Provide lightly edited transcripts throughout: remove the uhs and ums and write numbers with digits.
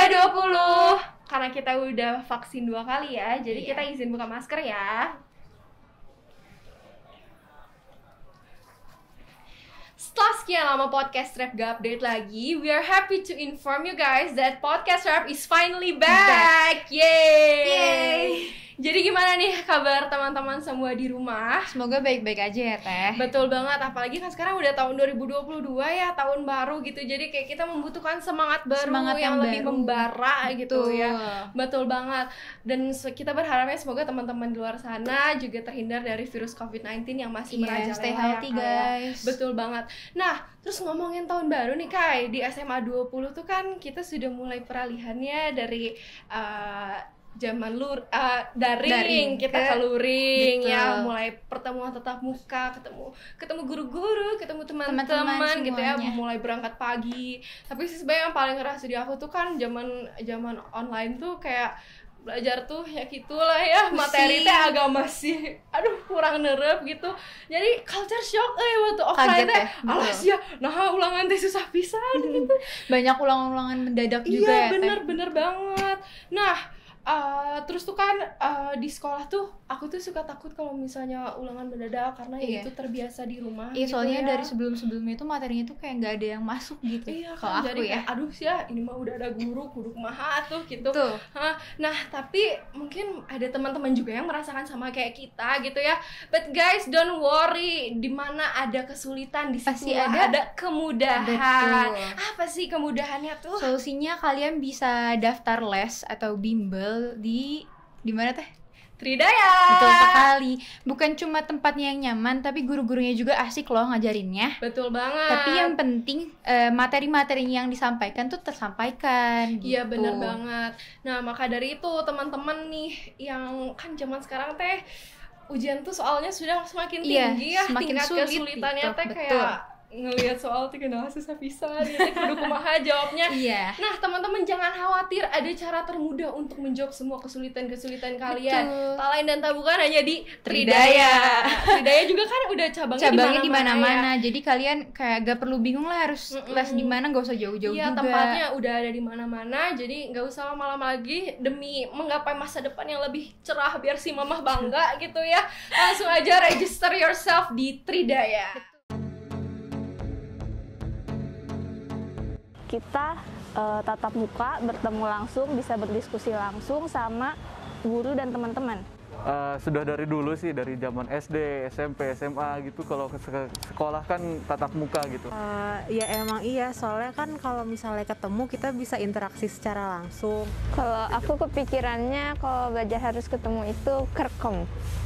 20. Karena kita udah vaksin 2 kali ya, jadi kita izin buka masker ya. Setelah sekian lama podcast rap gak update lagi, we are happy to inform you guys that podcast rap is finally back. Yay! Jadi gimana nih kabar teman-teman semua di rumah? Semoga baik-baik aja ya Teh. Betul banget, apalagi kan sekarang udah tahun 2022 ya, tahun baru gitu. Jadi kayak kita membutuhkan semangat baru yang lebih membara gitu ya. Betul banget. Dan kita berharapnya semoga teman-teman di luar sana juga terhindar dari virus COVID-19 yang masih merajalela. Stay healthy guys. Betul banget. Nah, terus ngomongin tahun baru nih Kai, di SMA 20 tuh kan kita sudah mulai peralihannya dari zaman daring kita ke luring ya, mulai pertemuan tatap muka, ketemu guru-guru, ketemu teman-teman gitu ya, mulai berangkat pagi. Tapi sih sebenarnya yang paling ngerasa di aku tuh kan zaman online tuh kayak belajar tuh ya gitulah ya, materi teh agak masih kurang nerep gitu. Jadi culture shock waktu offline teh alas ya, nah ulangan teh susah pisan gitu. Banyak ulangan-ulangan mendadak juga ya. Iya bener banget. Nah terus tuh kan di sekolah tuh aku tuh suka takut kalau misalnya ulangan mendadak karena itu terbiasa di rumah. Iya, gitu soalnya ya. Dari sebelumnya tuh materinya tuh kayak nggak ada yang masuk gitu. Iya, kalau kan, aku jadi ya. Aduh sih ya, ini mah udah ada guru kudu kumaha tuh gitu. Nah tapi mungkin ada teman-teman juga yang merasakan sama kayak kita gitu ya. But guys don't worry, di mana ada kesulitan di situ ada kemudahan. Betul. Apa sih kemudahannya tuh? Solusinya kalian bisa daftar les atau bimbel di mana Teh? Tridaya. Betul sekali. Bukan cuma tempatnya yang nyaman, tapi guru-gurunya juga asik loh ngajarinnya. Betul banget. Tapi yang penting materi-materinya yang disampaikan tuh tersampaikan gitu. Iya benar banget. Nah maka dari itu teman-teman nih yang kan zaman sekarang teh ujian tuh soalnya sudah semakin tinggi ya, semakin tingkat sulit kesulitannya gitu. teh kayak ngelihat soal tuh kenapa susah pisan gitu, kudu kumaha jawabnya. Nah teman-teman jangan khawatir, ada cara termudah untuk menjawab semua kesulitan kalian. Tak lain dan tak bukan hanya di Tridaya. Tridaya juga kan udah cabangnya di mana-mana ya. Jadi kalian kayak gak perlu bingung lah harus les di mana, gak usah jauh-jauh juga. Iya, tempatnya udah ada di mana-mana, jadi gak usah lama-lama lagi demi menggapai masa depan yang lebih cerah biar si mamah bangga gitu ya. Langsung aja register yourself di Tridaya. Kita tatap muka, bertemu langsung, bisa berdiskusi langsung sama guru dan teman-teman. Sudah dari dulu sih, dari zaman SD, SMP, SMA gitu, kalau ke sekolah kan tatap muka gitu. Ya emang iya, soalnya kan kalau misalnya ketemu kita bisa interaksi secara langsung. Kalau aku kepikirannya kalau belajar harus ketemu itu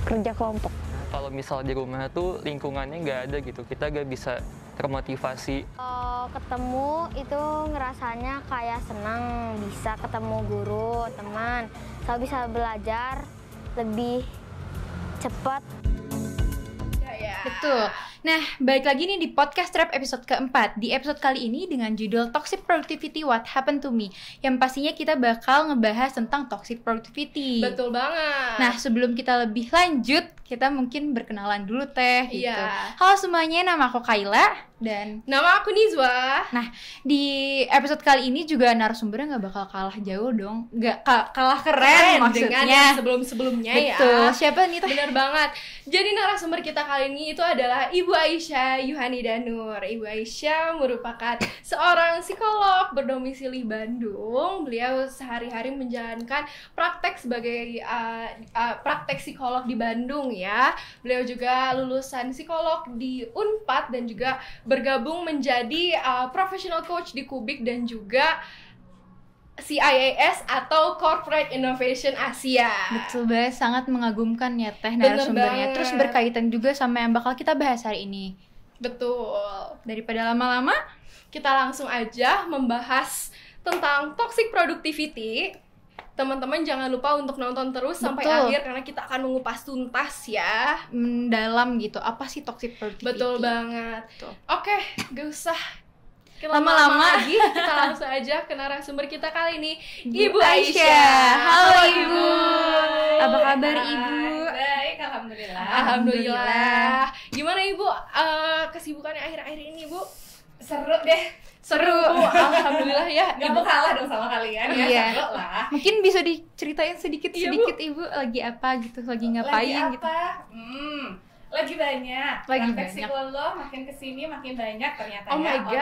kerja kelompok. Kalau misal di rumah tuh lingkungannya nggak ada gitu, kita nggak bisa termotivasi. Ketemu itu ngerasanya kayak senang, bisa ketemu guru, teman, selalu bisa belajar lebih cepat. Betul. Nah, balik lagi nih di podcast rap episode keempat. Di episode kali ini dengan judul Toxic Productivity What Happened to Me, yang pastinya kita bakal ngebahas tentang toxic productivity. Betul banget. Nah, sebelum kita lebih lanjut, kita mungkin berkenalan dulu Teh gitu. Iya. Halo semuanya, nama aku Kayla dan nama aku Nizwa. Nah, di episode kali ini juga narasumbernya nggak bakal kalah jauh dong, nggak kalah keren maksudnya dengan yang sebelum-sebelumnya. Betul. Ya. Siapa nih Teh? Bener banget. Jadi narasumber kita kali ini itu adalah Ibu Aisyah Yuhani Danur. Ibu Aisyah merupakan seorang psikolog berdomisili Bandung. Beliau sehari-hari menjalankan praktek sebagai praktek psikolog di Bandung ya. Beliau juga lulusan psikolog di Unpad dan juga bergabung menjadi professional coach di Kubik dan juga CIAS atau Corporate Innovation Asia. Betul banget, sangat mengagumkan ya Teh narasumbernya. Terus berkaitan juga sama yang bakal kita bahas hari ini. Betul. Daripada lama-lama, kita langsung aja membahas tentang toxic productivity. Teman-teman jangan lupa untuk nonton terus sampai akhir karena kita akan mengupas tuntas ya. Mendalam gitu, apa sih toxic productivity? Betul banget. Oke, gak usah lama-lama lagi, kita langsung aja ke narasumber kita kali ini, Ibu Aisyah. Halo Ibu. Apa kabar Ibu? Baik, alhamdulillah. Alhamdulillah. Gimana Ibu kesibukannya akhir-akhir ini, Bu? Seru deh. Seru. Alhamdulillah ya. Gak mau kalah dong sama kalian ya. Iya. Seru lah. Mungkin bisa diceritain sedikit-sedikit Iya, Ibu lagi apa gitu, lagi ngapain Lagi gitu. apa? Lagi banyak. Lagi Praktek banyak. psikolog makin kesini makin banyak ternyata Oh my orang God.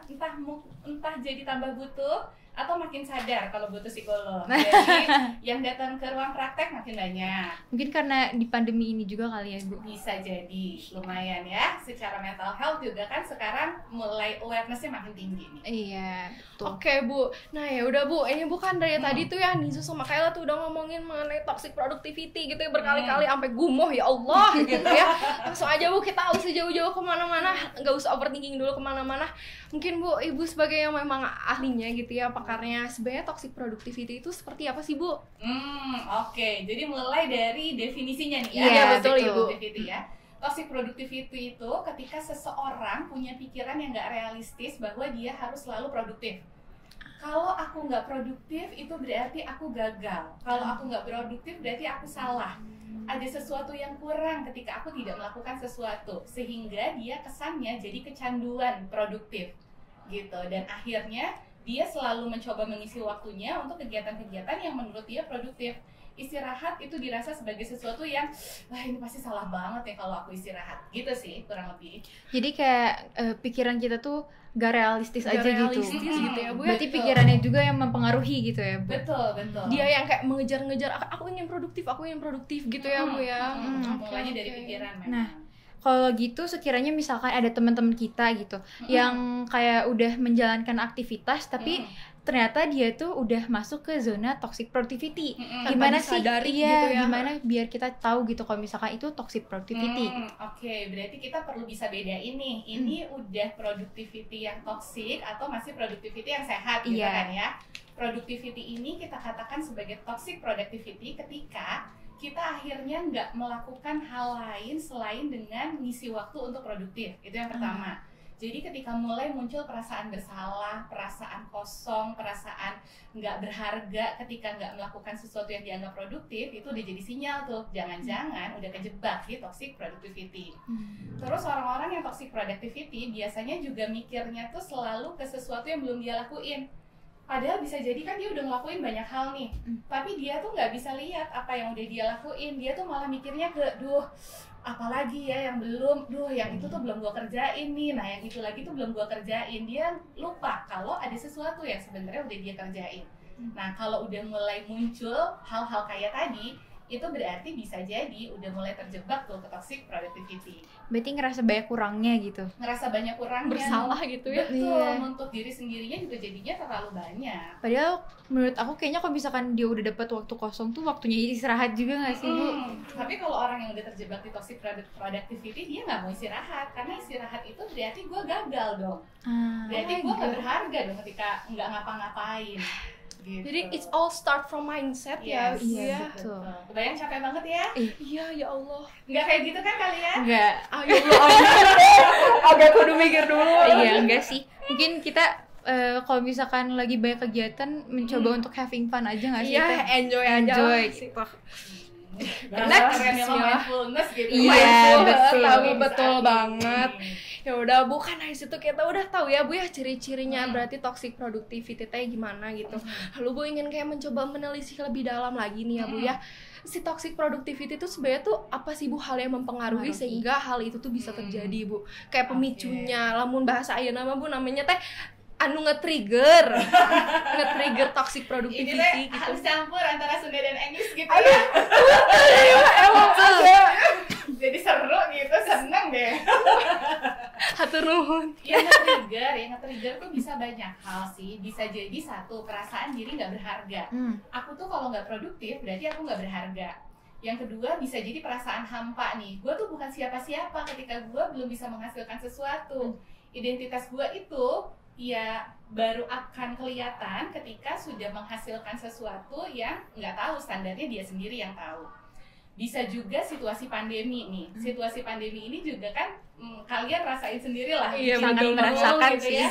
yang entah jadi tambah butuh atau makin sadar kalau butuh psikolog. Jadi yang datang ke ruang praktek makin banyak. Mungkin karena di pandemi ini juga kali ya, Bu. Bisa jadi lumayan ya. Secara mental health juga kan sekarang mulai awareness-nya makin tinggi nih. Iya, betul. Oke Bu, nah ya udah Bu, ini bukan dari tadi tuh ya Nizu sama Kayla tuh udah ngomongin mengenai toxic productivity gitu ya berkali-kali sampai gumoh ya Allah gitu ya. Langsung aja Bu, kita nggak usah jauh-jauh kemana-mana, nggak usah overthinking dulu kemana-mana. Mungkin Bu, Ibu sebagai yang memang ahlinya gitu ya, pakarnya, sebenarnya toxic productivity itu seperti apa sih Bu? Oke. Jadi mulai dari definisinya nih ya. Iya, Toxic betul, Ibu. productivity ya. Toxic productivity itu ketika seseorang punya pikiran yang nggak realistis bahwa dia harus selalu produktif. Kalau aku nggak produktif itu berarti aku gagal. Kalau aku nggak produktif berarti aku salah. Ada sesuatu yang kurang ketika aku tidak melakukan sesuatu, sehingga dia kesannya jadi kecanduan produktif gitu. Dan akhirnya dia selalu mencoba mengisi waktunya untuk kegiatan-kegiatan yang menurut dia produktif. Istirahat itu dirasa sebagai sesuatu yang wah ini pasti salah banget ya kalau aku istirahat gitu sih kurang lebih. Jadi kayak pikiran kita tuh gak realistis Gak aja realistis gitu. gitu ya Bu ya. Berarti pikirannya juga yang mempengaruhi gitu ya, Bu. Betul. Dia yang kayak mengejar-ngejar aku ingin produktif gitu ya Bu ya. Mulainya dari pikiran memang. Nah, kalau gitu sekiranya misalkan ada teman-teman kita gitu yang kayak udah menjalankan aktivitas tapi ternyata dia tuh udah masuk ke zona toxic productivity. Gimana sih? disadari Iya, gitu ya. gimana biar kita tahu gitu kalau misalkan itu toxic productivity. Oke, berarti kita perlu bisa bedain nih. Ini udah productivity yang toxic atau masih productivity yang sehat gitu Iya. kan ya. Productivity ini kita katakan sebagai toxic productivity ketika kita akhirnya nggak melakukan hal lain selain dengan ngisi waktu untuk produktif. Itu yang pertama. Jadi ketika mulai muncul perasaan bersalah, perasaan kosong, perasaan nggak berharga ketika nggak melakukan sesuatu yang dianggap produktif, itu udah jadi sinyal tuh, jangan-jangan udah kejebak di toxic productivity. Terus orang-orang yang toxic productivity biasanya juga mikirnya tuh selalu ke sesuatu yang belum dia lakuin. Padahal bisa jadi kan dia udah ngelakuin banyak hal nih, tapi dia tuh nggak bisa lihat apa yang udah dia lakuin. Dia tuh malah mikirnya ke, apalagi ya yang belum, yang itu tuh belum gua kerjain nih, nah yang itu lagi tuh belum gua kerjain. Dia lupa kalau ada sesuatu yang sebenarnya udah dia kerjain. Nah kalau udah mulai muncul hal-hal kayak tadi, itu berarti bisa jadi udah mulai terjebak tuh ke toxic productivity. Berarti ngerasa banyak kurangnya gitu. Ngerasa banyak kurangnya, Bersalah gitu ya. betul, Iya. untuk diri sendirinya juga jadinya terlalu banyak. Padahal menurut aku kayaknya kalau misalkan dia udah dapat waktu kosong tuh waktunya istirahat juga nggak sih, Bu? Tapi kalau orang yang udah terjebak di toxic productivity, dia nggak mau istirahat, karena istirahat itu berarti gue gagal dong. Berarti gue nggak berharga dong ketika nggak ngapa-ngapain. Gitu. Jadi it's all start from mindset ya. Yes, Iya. betul. Kebayang capek banget ya? Iya ya Allah. Nggak kayak gitu kan kalian? Enggak. Ayo agak kudu mikir dulu. Iya, enggak sih. Mungkin kita kalau misalkan lagi banyak kegiatan mencoba untuk having fun aja nggak sih? Iya, Teh? enjoy aja. Enjoy lah. gitu. Next, keren ya, mindfulness gitu. Iya, betul. Tahu Di betul saat banget. ini. Ya udah Bu, kan dari situ kita udah tahu ya Bu ya ciri-cirinya berarti toxic productivity teh gimana gitu. Lalu Bu ingin kayak mencoba menelisik lebih dalam lagi nih ya Bu ya. Si toxic productivity itu sebenarnya tuh apa sih Bu hal yang mempengaruhi sehingga hal itu tuh bisa terjadi Bu? Kayak pemicunya, lamun bahasa ayeuna mah Bu namanya teh anu nge-trigger toxic Ini productivity teh gitu. harus campur antara Sunda dan English gitu ya. Emang ada. Jadi seru gitu, seneng deh. Hatur nuhun. Yang nge-trigger tuh bisa banyak hal sih. Bisa jadi satu, perasaan diri nggak berharga. Aku tuh kalau nggak produktif berarti aku nggak berharga. Yang kedua bisa jadi perasaan hampa nih. Gue tuh bukan siapa-siapa ketika gue belum bisa menghasilkan sesuatu. Identitas gue itu ya baru akan kelihatan ketika sudah menghasilkan sesuatu yang nggak tahu, standarnya dia sendiri yang tahu. Bisa juga situasi pandemi nih. Situasi pandemi ini juga kan kalian rasain sendiri lah. Iya, sangat Bingung merasakan gitu sih. ya.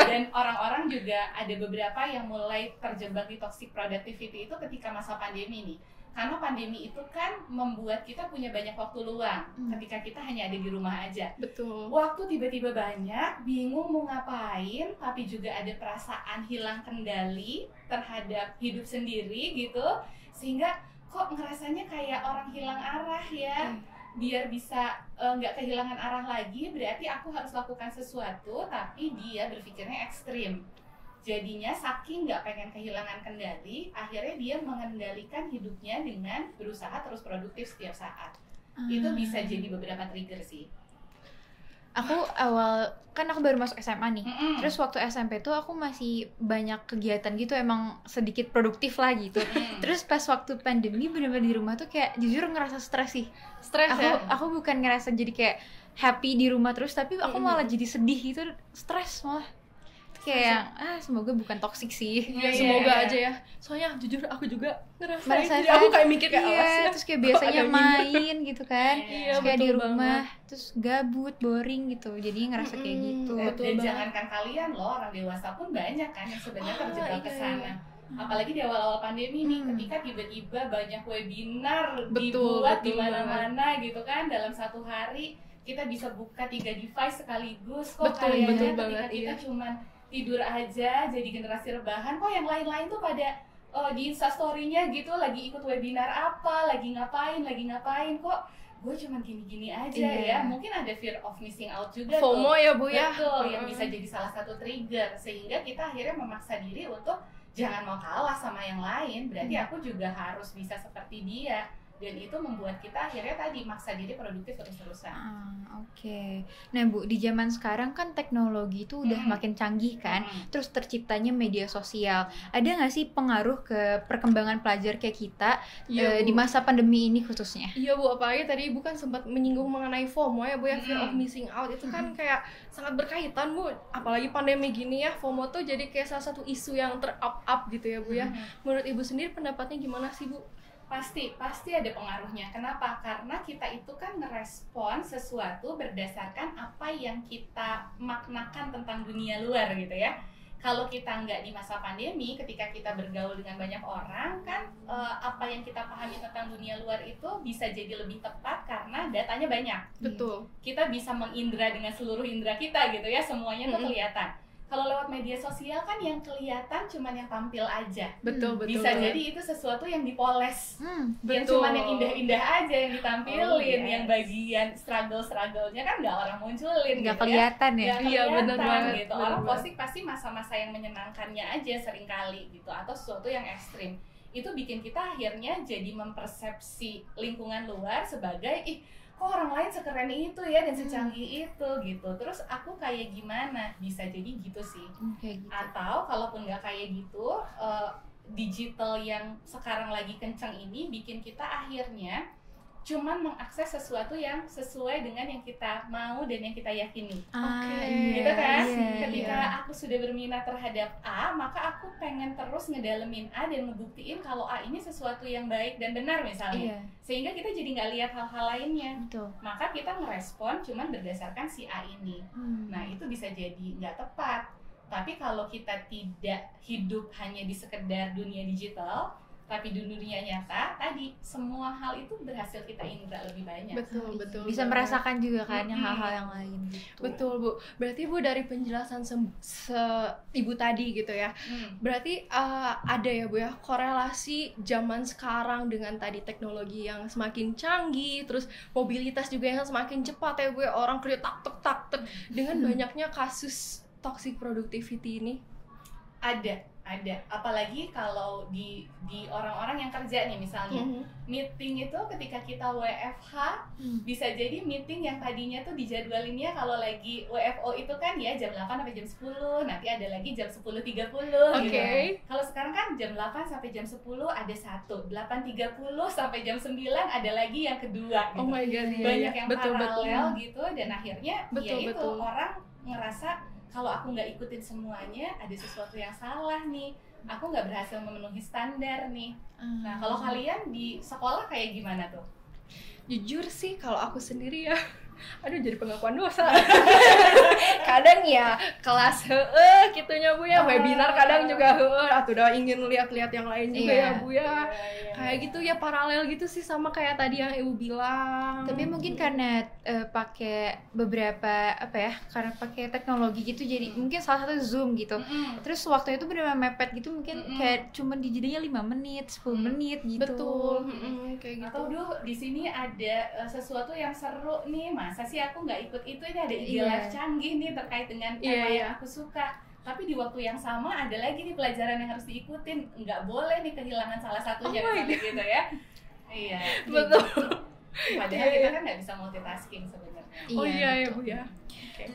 Dan orang-orang juga ada beberapa yang mulai terjebak di toxic productivity itu ketika masa pandemi nih. Karena pandemi itu kan membuat kita punya banyak waktu luang ketika kita hanya ada di rumah aja. Betul. Waktu tiba-tiba banyak, bingung mau ngapain, tapi juga ada perasaan hilang kendali terhadap hidup sendiri gitu. Sehingga kok ngerasanya kayak orang hilang arah ya. Biar bisa nggak kehilangan arah lagi, berarti aku harus lakukan sesuatu, tapi dia berpikirnya ekstrim. Jadinya saking nggak pengen kehilangan kendali, akhirnya dia mengendalikan hidupnya dengan berusaha terus produktif setiap saat. Itu bisa jadi beberapa trigger sih. Aku aku baru masuk SMA nih. Terus waktu SMP tuh aku masih banyak kegiatan gitu, emang sedikit produktif lah gitu. Terus pas waktu pandemi bener-bener di rumah tuh kayak jujur ngerasa stres sih. Aku bukan ngerasa jadi kayak happy di rumah terus, tapi aku malah jadi sedih gitu, stres malah. Kayak semoga bukan toksik sih. Semoga aja ya. Soalnya jujur aku juga ngerasain. Jadi kan, aku kayak mikir kayak terus kayak biasanya main gitu kan. Terus kayak di rumah terus gabut, boring gitu. Jadi ngerasa kayak gitu. Dan jangankan kalian loh, orang dewasa pun banyak kan yang sebenarnya terjebak ke sana. Apalagi di awal-awal pandemi nih, ketika tiba-tiba banyak webinar dibuat di mana-mana gitu kan, dalam satu hari kita bisa buka 3 device sekaligus. Kok kayaknya ketika kita cuman tidur aja jadi generasi rebahan, kok yang lain-lain tuh pada di Instastory-nya gitu lagi ikut webinar apa, lagi ngapain, kok gue cuman gini-gini aja ya. Mungkin ada fear of missing out juga, FOMO ya Bu ya. Betul, yang bisa jadi salah satu trigger sehingga kita akhirnya memaksa diri untuk jangan mau kalah sama yang lain, berarti aku juga harus bisa seperti dia. Dan itu membuat kita akhirnya tadi maksa diri produktif terus-terusan. Oke. Nah Bu, di zaman sekarang kan teknologi itu udah makin canggih kan, terus terciptanya media sosial. Ada nggak sih pengaruh ke perkembangan pelajar kayak kita di masa pandemi ini khususnya? Iya Bu, apalagi tadi Ibu kan sempat menyinggung mengenai FOMO ya Bu ya, fear of missing out. Itu kan kayak sangat berkaitan Bu, apalagi pandemi gini ya. FOMO tuh jadi kayak salah satu isu yang ter-up gitu ya Bu ya. Menurut Ibu sendiri pendapatnya gimana sih Bu? Pasti ada pengaruhnya. Kenapa? Karena kita itu kan ngerespon sesuatu berdasarkan apa yang kita maknakan tentang dunia luar gitu ya. Kalau kita nggak di masa pandemi, ketika kita bergaul dengan banyak orang kan apa yang kita pahami tentang dunia luar itu bisa jadi lebih tepat karena datanya banyak. Betul. Kita bisa mengindra dengan seluruh indera kita gitu ya, semuanya tuh kelihatan. Kalau lewat media sosial kan yang kelihatan cuman yang tampil aja. Betul. Bisa jadi itu sesuatu yang dipoles. Yang cuman yang indah-indah aja yang ditampilin, yang bagian struggle-nya kan nggak orang munculin. Nggak gitu kelihatan ya. Iya benar banget gitu. Orang posting pasti masa-masa yang menyenangkannya aja seringkali gitu, atau sesuatu yang ekstrim. Itu bikin kita akhirnya jadi mempersepsi lingkungan luar sebagai kok orang lain sekeren itu ya dan secanggih itu gitu, terus aku kayak gimana, bisa jadi gitu sih. Gitu. Atau kalaupun nggak kayak gitu, digital yang sekarang lagi kencang ini bikin kita akhirnya cuman mengakses sesuatu yang sesuai dengan yang kita mau dan yang kita yakini. Gitu kan? Ketika aku sudah berminat terhadap A, maka aku pengen terus ngedalemin A dan ngebuktiin kalau A ini sesuatu yang baik dan benar misalnya. Sehingga kita jadi nggak lihat hal-hal lainnya. Maka kita ngerespon cuman berdasarkan si A ini. Nah itu bisa jadi nggak tepat. Tapi kalau kita tidak hidup hanya di sekedar dunia digital, tapi di dunia nyata tadi semua hal itu berhasil kita indra lebih banyak. Betul. Bisa merasakan juga kan yang hal-hal yang lain gitu. Betul Bu. Berarti Bu dari penjelasan Ibu tadi gitu ya. Berarti ada ya Bu ya korelasi zaman sekarang dengan tadi teknologi yang semakin canggih, terus mobilitas juga yang semakin cepat ya Bu ya. Orang kerja tak dengan banyaknya kasus toxic productivity ini. Ada, apalagi kalau di orang-orang yang kerja nih misalnya, meeting itu ketika kita WFH bisa jadi meeting yang tadinya tuh dijadwalinnya kalau lagi WFO itu kan ya jam 8 sampai jam 10, nanti ada lagi jam 10.30 gitu. Kalau sekarang kan jam 8 sampai jam 10 ada satu, 8.30 sampai jam 9 ada lagi yang kedua gitu. Oh my God, banyak yang paralel gitu, dan akhirnya itu orang ngerasa kalau aku nggak ikutin semuanya, ada sesuatu yang salah nih. Aku nggak berhasil memenuhi standar nih. Nah, kalau kalian di sekolah kayak gimana tuh? Jujur sih, kalau aku sendiri ya, Aduh, jadi pengakuan dosa. Kadang ya kelas gitunya Bu ya, webinar kadang juga atau udah ingin lihat-lihat yang lain juga ya Bu ya. Kayak gitu ya, paralel gitu sih sama kayak tadi yang Ibu bilang. Tapi mungkin karena pakai beberapa karena pakai teknologi gitu, jadi mungkin salah satu Zoom gitu. Terus waktunya itu benar-benar mepet gitu, mungkin kayak cuma di jedanya 5 menit, 10 menit gitu. Betul. Kayak gitu. Atau di sini ada sesuatu yang seru nih, masa sih aku nggak ikut itu, ini ada IG live canggih nih terkait dengan tema yang aku suka. Tapi di waktu yang sama ada lagi nih pelajaran yang harus diikutin, nggak boleh nih kehilangan salah satunya gitu ya. Iya. Betul. Padahal kita kan nggak bisa multitasking sebenarnya. Oh iya ya Bu ya. Oke.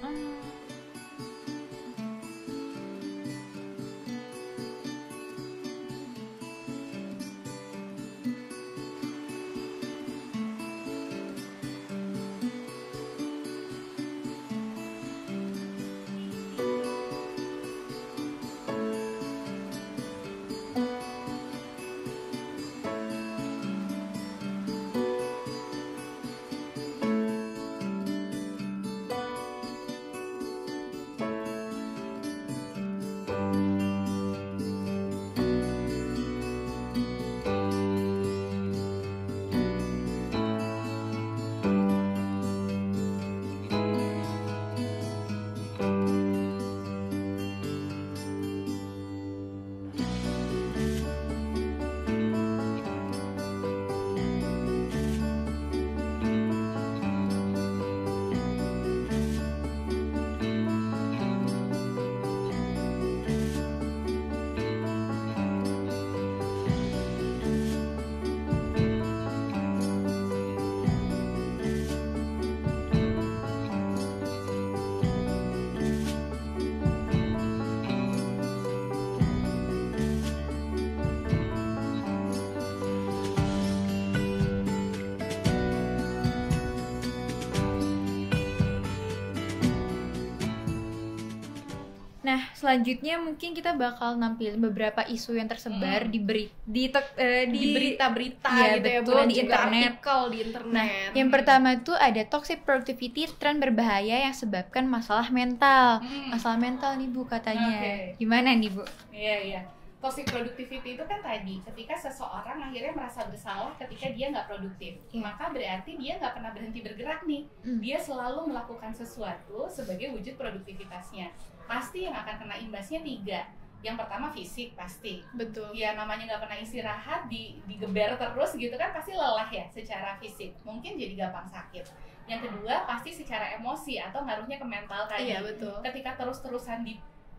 Nah, selanjutnya mungkin kita bakal nampilin beberapa isu yang tersebar di berita-berita ya, gitu ya, betul, dan di juga internet. artikel di internet. Nah, yang pertama itu ada toxic productivity, tren berbahaya yang sebabkan masalah mental. Masalah mental nih Bu katanya. Gimana nih Bu? Iya. Toxic productivity itu kan tadi ketika seseorang akhirnya merasa bersalah ketika dia nggak produktif, maka berarti dia nggak pernah berhenti bergerak nih. Dia selalu melakukan sesuatu sebagai wujud produktivitasnya. Pasti yang akan kena imbasnya 3. Yang pertama fisik pasti. Betul. Ya namanya nggak pernah istirahat, digeber terus gitu kan pasti lelah ya secara fisik. Mungkin jadi gampang sakit. Yang kedua pasti secara emosi atau ngaruhnya ke mental tadi. Iya, betul. Ketika terus-terusan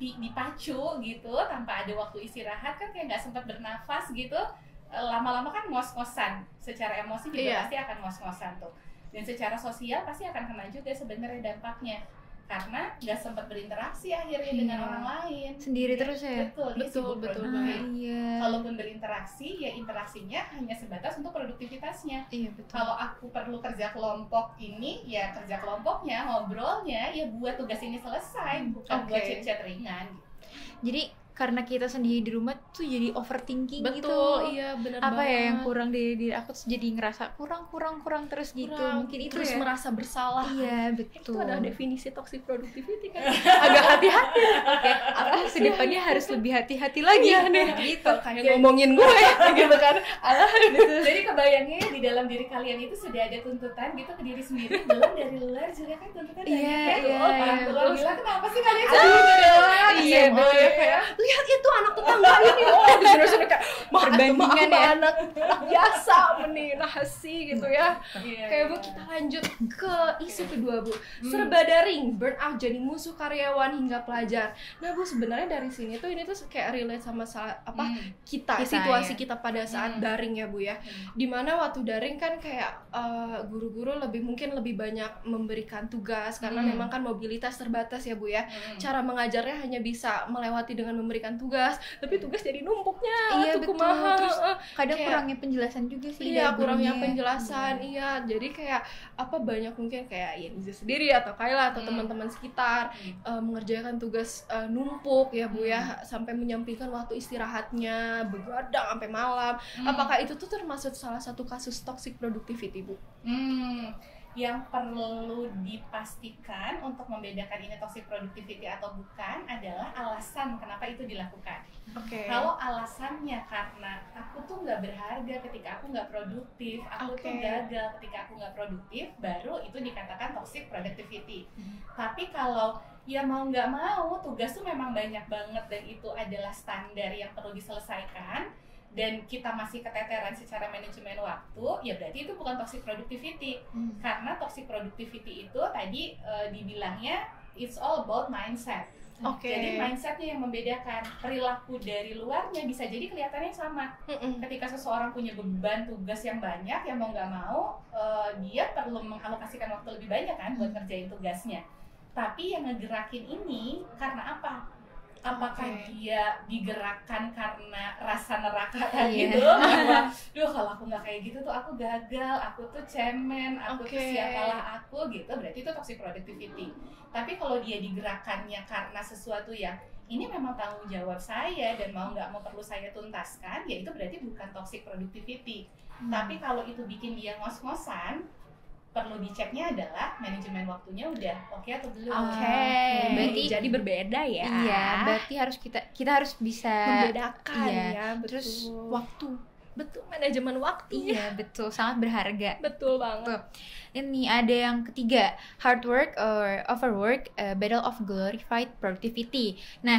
dipacu gitu tanpa ada waktu istirahat kan kayak nggak sempat bernafas gitu, lama-lama kan ngos-ngosan, secara emosi juga pasti akan ngos-ngosan tuh, dan secara sosial pasti akan kena juga sebenarnya dampaknya karena nggak sempat berinteraksi akhirnya dengan orang lain, sendiri terus ya. Betul banget. Iya. Kalaupun berinteraksi ya interaksinya hanya sebatas untuk produktivitasnya. Iya, betul. Kalau aku perlu kerja kelompok ini ya kerja kelompoknya, ngobrolnya ya buat tugas ini selesai, bukan buat chat-chat ringan. Jadi karena kita sendiri di rumah tuh jadi overthinking gitu. Betul, iya benar banget. Apa ya yang kurang di aku tuh jadi ngerasa kurang terus gitu. Mungkin itu terus ya. merasa bersalah. Iya, betul. Itu adalah definisi toxic productivity kan. Agak hati-hati. Oke, apa kedepannya harus lebih hati-hati lagi nih. Gitu. Kayak ngomongin gue gitu kan. Jadi kebayangnya di dalam diri kalian itu sudah ada tuntutan gitu ke diri sendiri, belum dari luar juga kan tuntutan dari orang tua bilang kenapa sih kalian iya kayak lihat itu anak tetangga ini disuruh kayak perbandingan ya anak biasa menilasi gitu ya. Kayak Bu, kita lanjut ke isu kedua Bu, serba daring, burnout jadi musuh karyawan hingga pelajar. Nah Bu, sebenarnya dari sini tuh ini tuh kayak relate sama kita situasi kita pada saat daring ya Bu ya. Dimana waktu daring kan kayak guru-guru mungkin lebih banyak memberikan tugas karena memang kan mobilitas terbatas ya Bu ya. Cara mengajarnya hanya bisa melewati dengan memberikan tugas, tapi tugas jadi numpuknya. Iya, betul. Terus kadang kayak, kurangnya penjelasan juga sih. Iya, kurangnya penjelasan. Iya, jadi kayak banyak mungkin kayak Yenzi sendiri atau Kayla atau teman-teman sekitar mengerjakan tugas numpuk ya Bu ya, sampai menyampingkan waktu istirahatnya, begadang sampai malam. Apakah itu tuh termasuk salah satu kasus toxic productivity Bu? Yang perlu dipastikan untuk membedakan ini toxic productivity atau bukan adalah alasan kenapa itu dilakukan. Kalau alasannya karena aku tuh nggak berharga ketika aku nggak produktif, aku tuh gagal ketika aku nggak produktif, baru itu dikatakan toxic productivity. Tapi kalau ya mau nggak mau tugas tuh memang banyak banget dan itu adalah standar yang perlu diselesaikan, dan kita masih keteteran secara manajemen waktu, ya berarti itu bukan toxic productivity. Karena toxic productivity itu tadi dibilangnya it's all about mindset. Jadi mindsetnya yang membedakan. Perilaku dari luarnya bisa jadi kelihatannya sama. Ketika seseorang punya beban tugas yang banyak, yang mau nggak mau dia perlu mengalokasikan waktu lebih banyak kan buat ngerjain tugasnya. Tapi yang ngegerakin ini karena apa? Apakah dia digerakkan karena rasa neraka gitu, bahwa duh kalau aku nggak kayak gitu tuh aku gagal, aku tuh cemen, aku tuh siapalah aku gitu, berarti itu toxic productivity. Tapi kalau dia digerakkannya karena sesuatu yang ini memang tanggung jawab saya dan mau nggak mau perlu saya tuntaskan, ya itu berarti bukan toxic productivity. Tapi kalau itu bikin dia ngos-ngosan, perlu diceknya adalah manajemen waktunya udah oke atau belum. Berarti jadi berbeda ya. Iya, berarti harus kita harus bisa membedakan ya, betul. Terus waktu. Betul, manajemen waktu. Iya, betul, sangat berharga. Betul banget. Ini ada yang ketiga, hard work or overwork, battle of glorified productivity. Nah,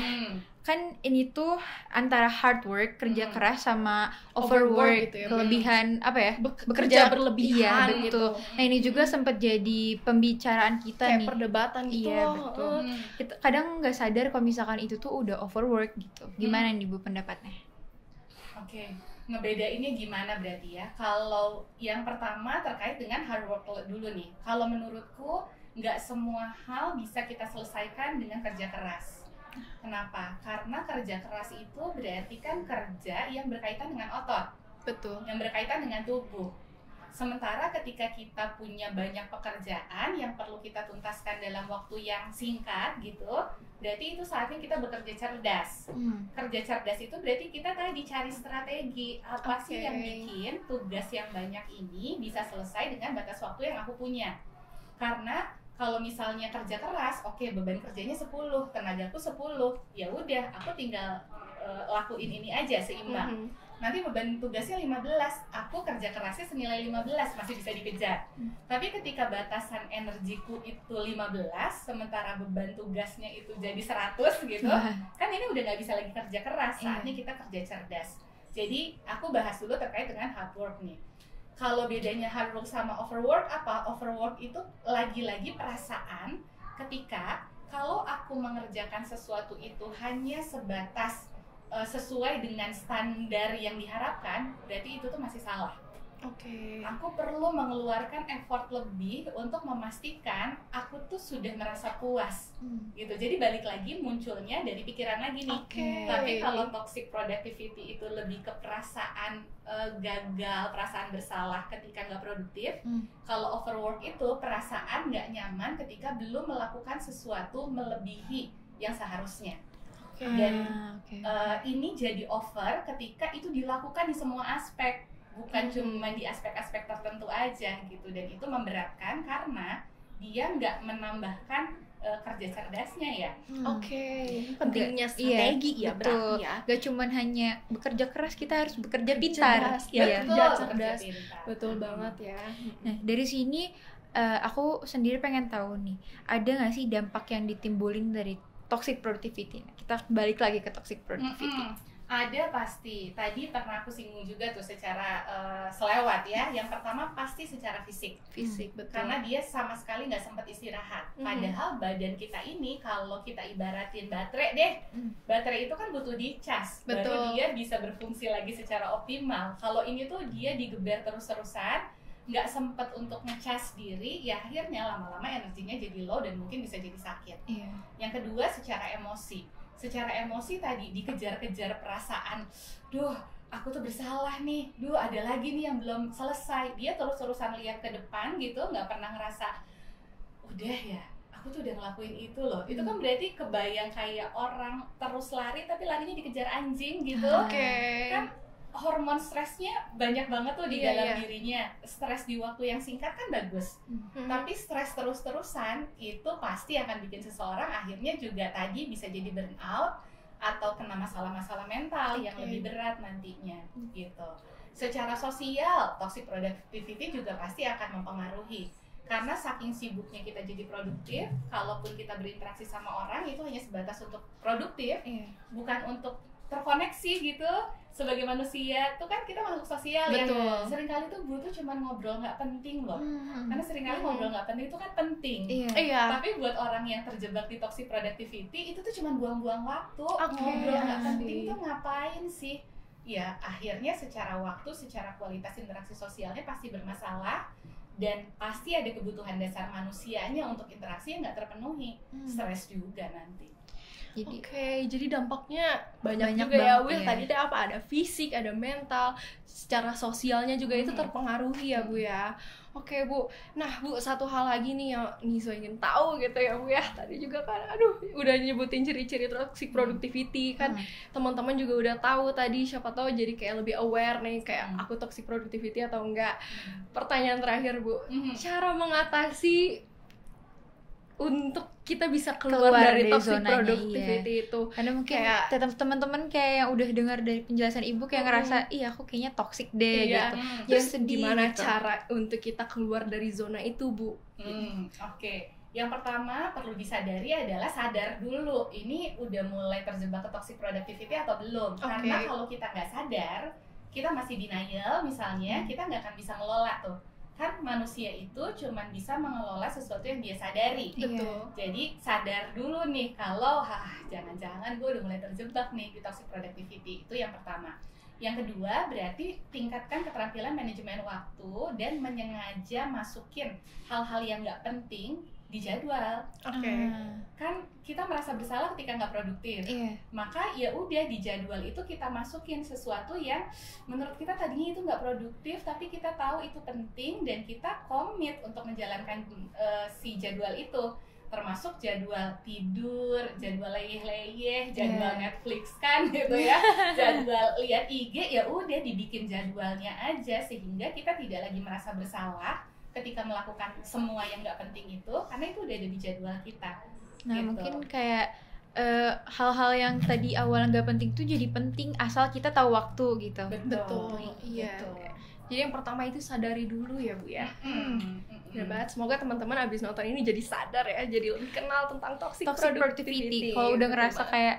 kan ini tuh antara hard work, kerja keras, sama overwork gitu ya, kelebihan apa ya? Bekerja berlebihan. Iya, betul. Gitu. Nah, ini juga sempat jadi pembicaraan kita kayak nih. perdebatan gitu. Iya, betul. Kita kadang nggak sadar kalau misalkan itu tuh udah overwork gitu. Gimana nih Bu pendapatnya? Ngebedainnya gimana berarti ya? Kalau yang pertama terkait dengan hard work dulu nih. Kalau menurutku nggak semua hal bisa kita selesaikan dengan kerja keras. Kenapa? Karena kerja keras itu berarti kan kerja yang berkaitan dengan otot. Betul. Yang berkaitan dengan tubuh. Sementara ketika kita punya banyak pekerjaan yang perlu kita tuntaskan dalam waktu yang singkat gitu, berarti itu saatnya kita bekerja cerdas. Kerja cerdas itu berarti kita tadi cari strategi apa sih yang bikin tugas yang banyak ini bisa selesai dengan batas waktu yang aku punya. Karena kalau misalnya kerja keras, beban kerjanya 10, tenagaku 10, ya udah aku tinggal lakuin ini aja seimbang. Nanti beban tugasnya 15, aku kerja kerasnya senilai 15, masih bisa dikejar. Tapi ketika batasan energiku itu 15, sementara beban tugasnya itu jadi 100 gitu, kan ini udah nggak bisa lagi kerja keras, saatnya kita kerja cerdas. Jadi aku bahas dulu terkait dengan hard work nih. Kalau bedanya hard work sama overwork apa? Overwork itu lagi-lagi perasaan ketika kalau aku mengerjakan sesuatu itu hanya sebatas sesuai dengan standar yang diharapkan, berarti itu tuh masih salah. Aku perlu mengeluarkan effort lebih untuk memastikan aku tuh sudah merasa puas, gitu. Jadi balik lagi munculnya dari pikiran lagi nih. Tapi kalau toxic productivity itu lebih ke perasaan gagal, perasaan bersalah ketika nggak produktif. Kalau overwork itu perasaan nggak nyaman ketika belum melakukan sesuatu melebihi yang seharusnya. Dan ini jadi over ketika itu dilakukan di semua aspek, bukan cuma di aspek-aspek tertentu aja gitu. Dan itu memberatkan karena dia nggak menambahkan kerja cerdasnya ya. Pentingnya strategi ya, betul. Berarti ya. Gak cuma hanya bekerja keras, kita harus bekerja pintar. Cerdas. Betul banget ya. Nah, dari sini aku sendiri pengen tahu nih, ada nggak sih dampak yang ditimbulin dari toxic productivity? Nah, kita balik lagi ke toxic productivity. Ada pasti. Tadi pernah aku singgung juga tuh secara selewat ya. Yang pertama pasti secara fisik. Betul. Karena dia sama sekali nggak sempat istirahat. Padahal badan kita ini kalau kita ibaratin baterai deh, baterai itu kan butuh dicas. Baru dia bisa berfungsi lagi secara optimal. Kalau ini tuh dia digeber terus-terusan, nggak sempat untuk ngecas diri, ya akhirnya lama-lama energinya jadi low dan mungkin bisa jadi sakit. Yang kedua secara emosi. Secara emosi tadi dikejar-kejar perasaan, duh aku tuh bersalah nih, duh ada lagi nih yang belum selesai. Dia terus-terusan lihat ke depan gitu, nggak pernah ngerasa udah ya aku tuh udah ngelakuin itu loh. Itu kan berarti kebayang kayak orang terus lari tapi larinya dikejar anjing gitu. Kan hormon stresnya banyak banget tuh di dalam dirinya. Stres di waktu yang singkat kan bagus, tapi stres terus-terusan itu pasti akan bikin seseorang akhirnya juga tadi bisa jadi burnout atau kena masalah-masalah mental yang lebih berat nantinya gitu. Secara sosial, toxic productivity juga pasti akan mempengaruhi. Karena saking sibuknya kita jadi produktif, kalaupun kita berinteraksi sama orang itu hanya sebatas untuk produktif, bukan untuk terkoneksi gitu. Sebagai manusia tuh kan kita makhluk sosial ya. Seringkali tuh butuh cuman ngobrol nggak penting loh. Karena seringkali ngobrol nggak penting itu kan penting. Tapi buat orang yang terjebak di toxic productivity itu tuh cuman buang-buang waktu. Ngobrol nggak penting tuh ngapain sih? Ya akhirnya secara waktu, secara kualitas interaksi sosialnya pasti bermasalah. Dan pasti ada kebutuhan dasar manusianya untuk interaksi yang nggak terpenuhi. Stres juga nanti. Jadi dampaknya banyak juga ya, Will. Tadi ada fisik, ada mental, secara sosialnya juga itu terpengaruhi ya, Bu ya. Oke, Bu. Nah, Bu, satu hal lagi nih yang Nizo ingin tahu gitu ya, Bu ya. Tadi juga kan, udah nyebutin ciri-ciri toxic productivity kan. Teman-teman juga udah tahu tadi, siapa tahu jadi kayak lebih aware nih, kayak aku toxic productivity atau enggak. Pertanyaan terakhir, Bu. Cara mengatasi untuk kita bisa keluar dari toxic productivity itu. Karena mungkin tetap teman-teman kayak yang udah dengar dari penjelasan Ibu kayak ngerasa aku kayaknya toxic deh gitu. Terus gimana cara untuk kita keluar dari zona itu, Bu? Yang pertama perlu disadari adalah sadar dulu ini udah mulai terjebak ke toxic productivity atau belum. Karena kalau kita nggak sadar, kita masih denial misalnya, kita nggak akan bisa ngelola tuh. Kan manusia itu cuman bisa mengelola sesuatu yang dia sadari. Jadi sadar dulu nih kalau jangan-jangan gue udah mulai terjebak nih di toxic productivity. Itu yang pertama. Yang kedua berarti tingkatkan keterampilan manajemen waktu dan menyengaja masukin hal-hal yang nggak penting di jadwal. Kan kita merasa bersalah ketika nggak produktif. Maka ya udah di jadwal itu kita masukin sesuatu yang menurut kita tadinya itu nggak produktif, tapi kita tahu itu penting dan kita komit untuk menjalankan si jadwal itu. Termasuk jadwal tidur, jadwal leyeh-leyeh, jadwal Netflix kan gitu ya. Jadwal lihat IG ya udah dibikin jadwalnya aja sehingga kita tidak lagi merasa bersalah ketika melakukan semua yang nggak penting itu, karena itu udah ada di jadwal kita. Nah gitu. Mungkin kayak hal-hal yang tadi awal nggak penting itu jadi penting asal kita tahu waktu gitu. Betul. Jadi yang pertama itu sadari dulu ya, Bu ya. Benar banget. Semoga teman-teman abis nonton ini jadi sadar ya, jadi lebih kenal tentang toxic productivity. Kalau udah ngerasa kayak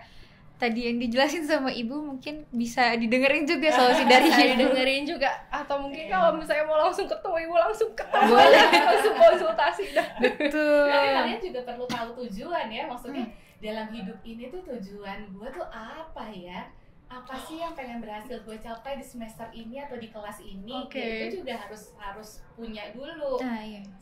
tadi yang dijelasin sama Ibu mungkin bisa didengerin juga solusi dari didengerin juga, atau mungkin kalau misalnya mau langsung ketemu Ibu langsung ketemu langsung konsultasi dah. Betul. Tapi kalian juga perlu tahu tujuan ya, maksudnya dalam hidup ini tuh tujuan gue tuh apa ya? Apa sih yang pengen berhasil gue capai di semester ini atau di kelas ini? Ya, itu juga harus punya dulu.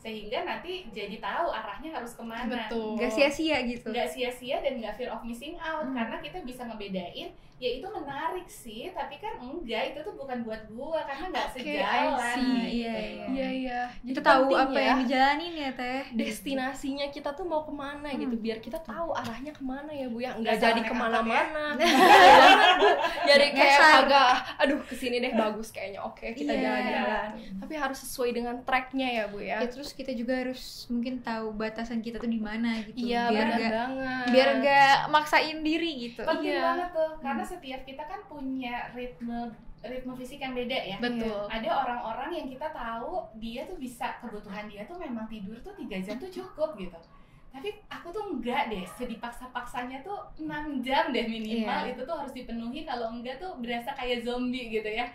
Sehingga nanti jadi tahu arahnya harus kemana. Gak sia-sia gitu. Gak sia-sia dan gak fear of missing out. Karena kita bisa ngebedain, ya itu menarik sih, tapi kan enggak, itu tuh bukan buat gue karena gak sejalan. Iya. Kita tahu apa yang dijalanin ya Teh. Destinasinya kita tuh mau kemana gitu, biar kita tahu arahnya kemana ya, Bu ya. Enggak jadi kemana-mana. Jadi kayak agak kesini deh bagus kayaknya, kita jalan-jalan. Tapi harus sesuai dengan tracknya ya, Bu ya. Terus kita juga harus mungkin tahu batasan kita tuh di mana gitu. Iya, benar banget. Biar nggak maksain diri gitu. Penting banget tuh, karena setiap kita kan punya ritme fisik yang beda ya. Betul. Ada orang-orang yang kita tahu dia tuh bisa, kebutuhan dia tuh memang tidur tuh 3 jam tuh cukup gitu. Tapi aku tuh enggak deh, sedipaksa-paksanya tuh 6 jam deh minimal. Itu tuh harus dipenuhi, kalau enggak tuh berasa kayak zombie gitu ya.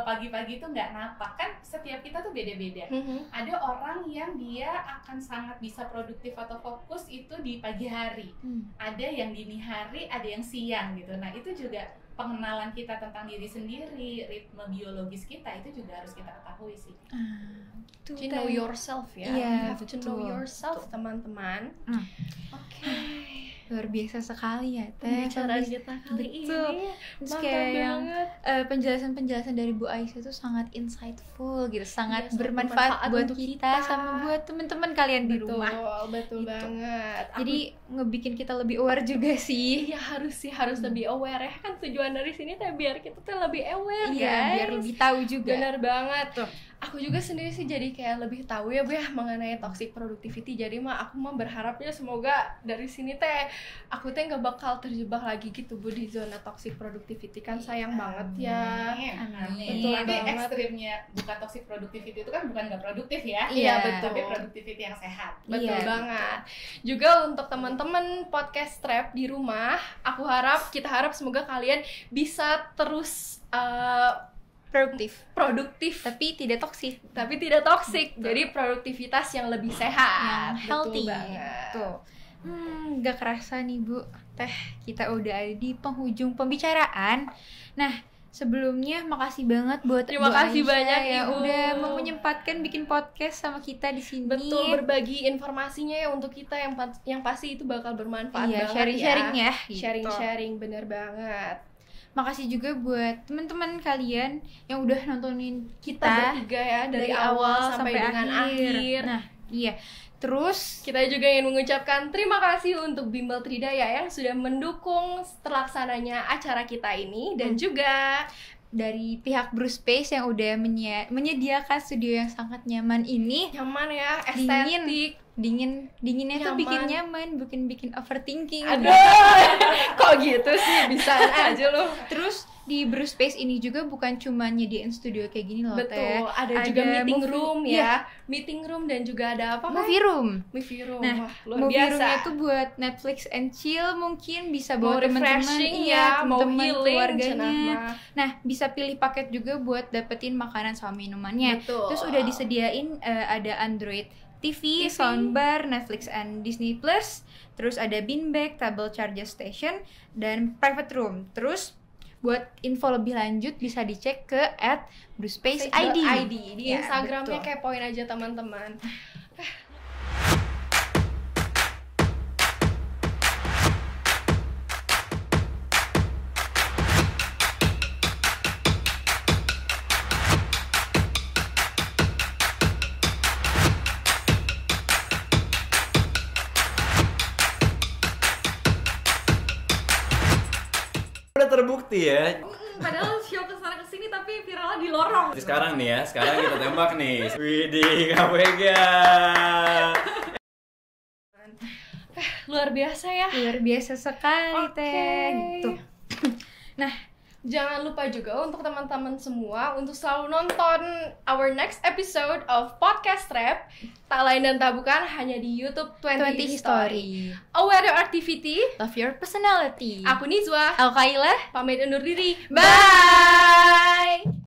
Pagi-pagi tuh nggak napak. Kan setiap kita tuh beda-beda. Ada orang yang dia akan sangat bisa produktif atau fokus itu di pagi hari. Ada yang dini hari, ada yang siang gitu. Nah itu juga pengenalan kita tentang diri sendiri, ritme biologis kita itu juga harus kita ketahui sih. To know yourself ya. You have to know yourself, teman-teman. Luar biasa sekali ya Teh pembicaraan kita kali betul. ini. Terus Mantap kayak yang banget. penjelasan-penjelasan dari Bu Aisyah itu sangat insightful gitu, sangat Iya, sangat bermanfaat buat untuk kita sama buat teman-teman kalian di rumah. Betul Gitu. banget. Jadi ngebikin kita lebih aware juga sih. Iya harus lebih aware ya, kan tujuan dari sini teh biar kita tuh lebih aware Iya, guys. biar lebih tahu juga. Benar banget tuh. Aku juga sendiri sih jadi kayak lebih tahu ya Bu ya mengenai toxic productivity. Jadi mah aku mah berharapnya semoga dari sini teh aku teh nggak bakal terjebak lagi gitu Bu di zona toxic productivity, kan sayang banget ya. Amin. Betul Tapi banget. ekstrimnya bukan toxic productivity itu kan bukan nggak produktif ya. Iya, betul. Tapi productivity yang sehat. Betul Iya, banget. Juga untuk teman-teman podcast trap di rumah, kita harap semoga kalian bisa terus produktif Tapi tidak toksik, tapi tidak toksik. Jadi produktivitas yang lebih sehat, yang healthy. Betul banget. Tuh. Gak kerasa nih Bu, Teh kita udah ada di penghujung pembicaraan. Nah, sebelumnya makasih banget buat Terima Bu kasih Aisyah banyak, ya Ibu. udah mau menyempatkan bikin podcast sama kita di sini. Betul, berbagi informasinya ya untuk kita yang pasti itu bakal bermanfaat Iya, banget sharing-sharing ya. Gitu. Sharing-sharing bener banget. Makasih juga buat teman-teman kalian yang udah nontonin Kita bertiga ya dari awal sampai dengan akhir. Nah, iya. Terus Kita juga ingin mengucapkan terima kasih untuk Bimbel Tridaya yang sudah mendukung terlaksananya acara kita ini, dan juga dari pihak Bruce Space yang udah menyediakan studio yang sangat nyaman ini. nyaman ya, Dingin. estetik. Dinginnya tuh Nyaman. bikin nyaman, bikin overthinking. Aduh, kok gitu sih, bisa aja loh. Terus di Bruce Space ini juga bukan cuma nyediain studio kayak gini loh, Teh. Betul, ada juga meeting movie- room iya, ya, meeting room dan juga ada apa? movie room. Movie room. Nah, Wah, luar movie biasa. roomnya tuh buat Netflix and chill, mungkin bisa Mau bawa teman-teman, refreshing iya, ya, mau teman-teman healing, keluarganya. cenah mah. Nah, bisa pilih paket juga buat dapetin makanan sama minumannya. Betul. Terus udah disediain ada Android TV, soundbar, Netflix and Disney Plus, terus ada beanbag, table charger station, dan private room. Terus buat info lebih lanjut bisa dicek ke @BruceSpace.id. Di Ya, Instagramnya betul. kepoin aja teman-teman. Udah terbukti ya. Padahal show kesana kesini tapi viralnya di lorong. Jadi sekarang nih ya, sekarang kita tembak nih. Widih, KPG. Luar biasa ya. Luar biasa sekali, Oke. Teh. Gitu. Nah, Jangan lupa juga untuk teman-teman semua untuk selalu nonton our next episode of Podcast Rap. Tak lain dan tak bukan hanya di YouTube 20 History. Aware your activity. love your personality. Aku Nizwa. Aku Kaila. Pamit undur diri. Bye.